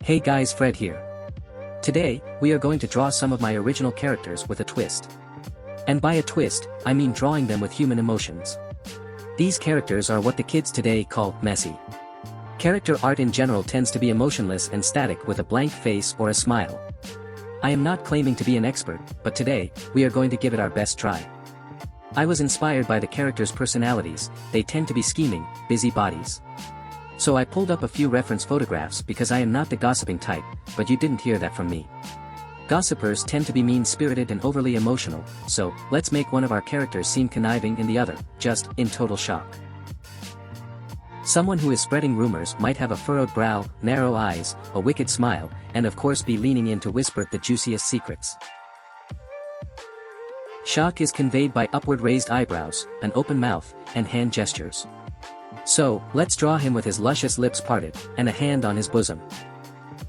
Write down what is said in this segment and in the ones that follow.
Hey guys, Fred here. Today, we are going to draw some of my original characters with a twist. And by a twist, I mean drawing them with human emotions. These characters are what the kids today call messy. Character art in general tends to be emotionless and static with a blank face or a smile. I am not claiming to be an expert, but today, we are going to give it our best try. I was inspired by the characters' personalities. They tend to be scheming, busy bodies. So I pulled up a few reference photographs because I am not the gossiping type, but you didn't hear that from me. Gossipers tend to be mean-spirited and overly emotional, so let's make one of our characters seem conniving and the other, just, in total shock. Someone who is spreading rumors might have a furrowed brow, narrow eyes, a wicked smile, and of course be leaning in to whisper the juiciest secrets. Shock is conveyed by upward raised eyebrows, an open mouth, and hand gestures. So, let's draw him with his luscious lips parted, and a hand on his bosom.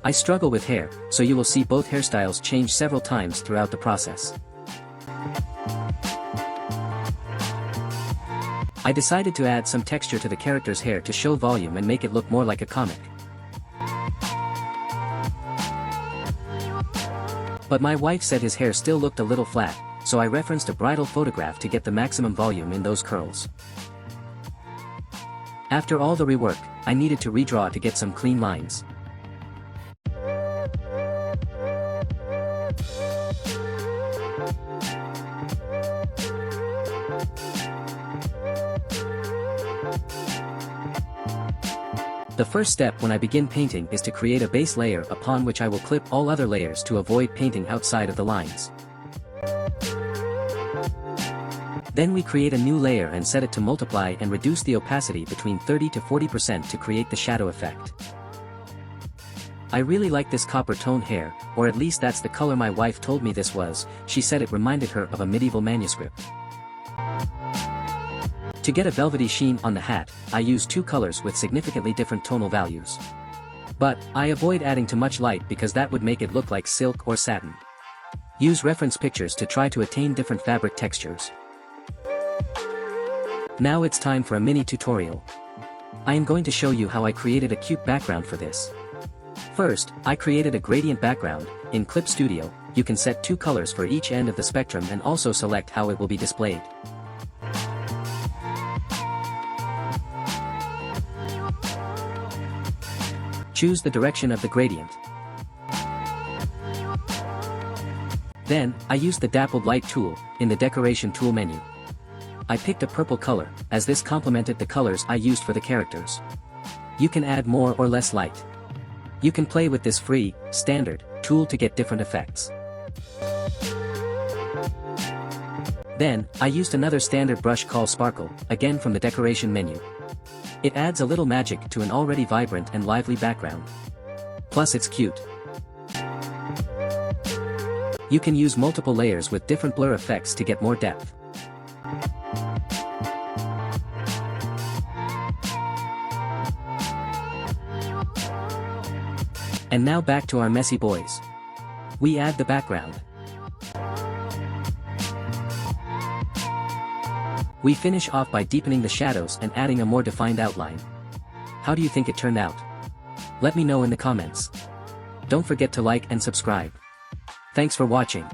I struggle with hair, so you will see both hairstyles change several times throughout the process. I decided to add some texture to the character's hair to show volume and make it look more like a comic. But my wife said his hair still looked a little flat, so I referenced a bridal photograph to get the maximum volume in those curls. After all the rework, I needed to redraw to get some clean lines. The first step when I begin painting is to create a base layer upon which I will clip all other layers to avoid painting outside of the lines. Then we create a new layer and set it to multiply and reduce the opacity between 30 to 40% to create the shadow effect. I really like this copper tone hair, or at least that's the color my wife told me this was. She said it reminded her of a medieval manuscript. To get a velvety sheen on the hat, I use two colors with significantly different tonal values. But, I avoid adding too much light because that would make it look like silk or satin. Use reference pictures to try to attain different fabric textures. Now it's time for a mini tutorial. I am going to show you how I created a cute background for this. First, I created a gradient background. In Clip Studio, you can set two colors for each end of the spectrum and also select how it will be displayed. Choose the direction of the gradient. Then, I used the Dappled Light tool in the Decoration tool menu. I picked a purple color, as this complemented the colors I used for the characters. You can add more or less light. You can play with this free, standard, tool to get different effects. Then, I used another standard brush called Sparkle, again from the Decoration menu. It adds a little magic to an already vibrant and lively background. Plus it's cute. You can use multiple layers with different blur effects to get more depth. And now back to our messy boys. We add the background. We finish off by deepening the shadows and adding a more defined outline. How do you think it turned out? Let me know in the comments. Don't forget to like and subscribe. Thanks for watching.